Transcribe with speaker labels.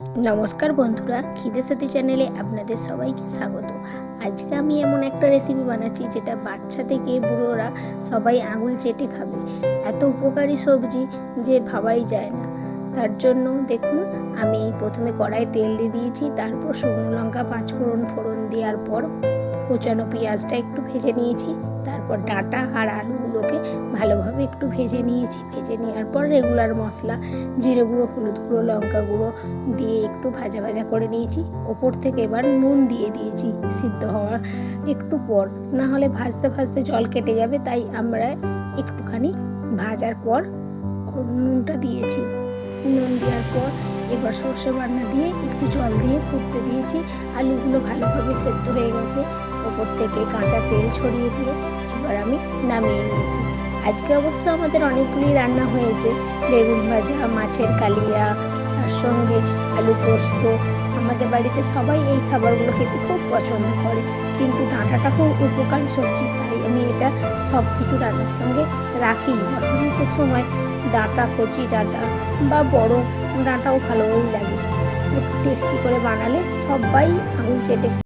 Speaker 1: নমস্কার বন্ধুরা, খিদে সাথী চ্যানেলে আপনাদের সবাইকে স্বাগত। আজকে আমি এমন একটা রেসিপি বানাচ্ছি যেটা বাচ্চা থেকে বুড়োরা সবাই আঙুল চেটে খাবে। এত উপকারী সবজি যে ভাবাই যায় না। তার জন্য দেখুন, আমি প্রথমে কড়াইয়ে তেল দিয়ে দিয়েছি, তারপর শুকনো লঙ্কা ফোড়ন দেওয়ার পর কোচানো পেঁয়াজটা একটু ভেজে নিয়েছি, তারপর ডাঁটা আর আলুগুলোকে ভালোভাবে একটু ভেজে নেওয়ার পর রেগুলার মশলা জিরে গুঁড়ো, হলুদ গুঁড়ো, লঙ্কা গুঁড়ো দিয়ে একটু ভাজা করে নিয়েছি। ওপর থেকে এবার নুন দিয়ে দিয়েছি সিদ্ধ হওয়ার একটু পর, না হলে ভাজতে জল কেটে যাবে, তাই আমরা একটুখানি ভাজার পর নুনটা দিয়েছি। নুন দেওয়ার পর এবার সর্ষে বাটনা দিয়ে একটু জল দিয়ে ফুটতে দিয়েছি। আলুগুলো ভালোভাবে সেদ্ধ হয়ে গেছে, ওপর থেকে কাঁচা তেল ছড়িয়ে দিয়ে এবার আমি নামিয়ে নিয়েছি। আজকে অবশ্য আমাদের অনেকগুলি রান্না হয়েছে, বেগুন ভাজা, মাছের কালিয়া, তার সঙ্গে আলু পোস্ত। আমাদের বাড়িতে সবাই এই খাবারগুলো খেতে খুব পছন্দ করে, কিন্তু ডাঁটাটা খুব উপকারী সবজি, তাই আমি এটা সব কিছু রান্নার সঙ্গে রাখি। বসন্তের সময় ডাঁটা, কচি ডাঁটা বা বড় ডাঁটাও ভালোই লাগে। একটু টেস্টি করে বানালে সবাই আঙুল চেটে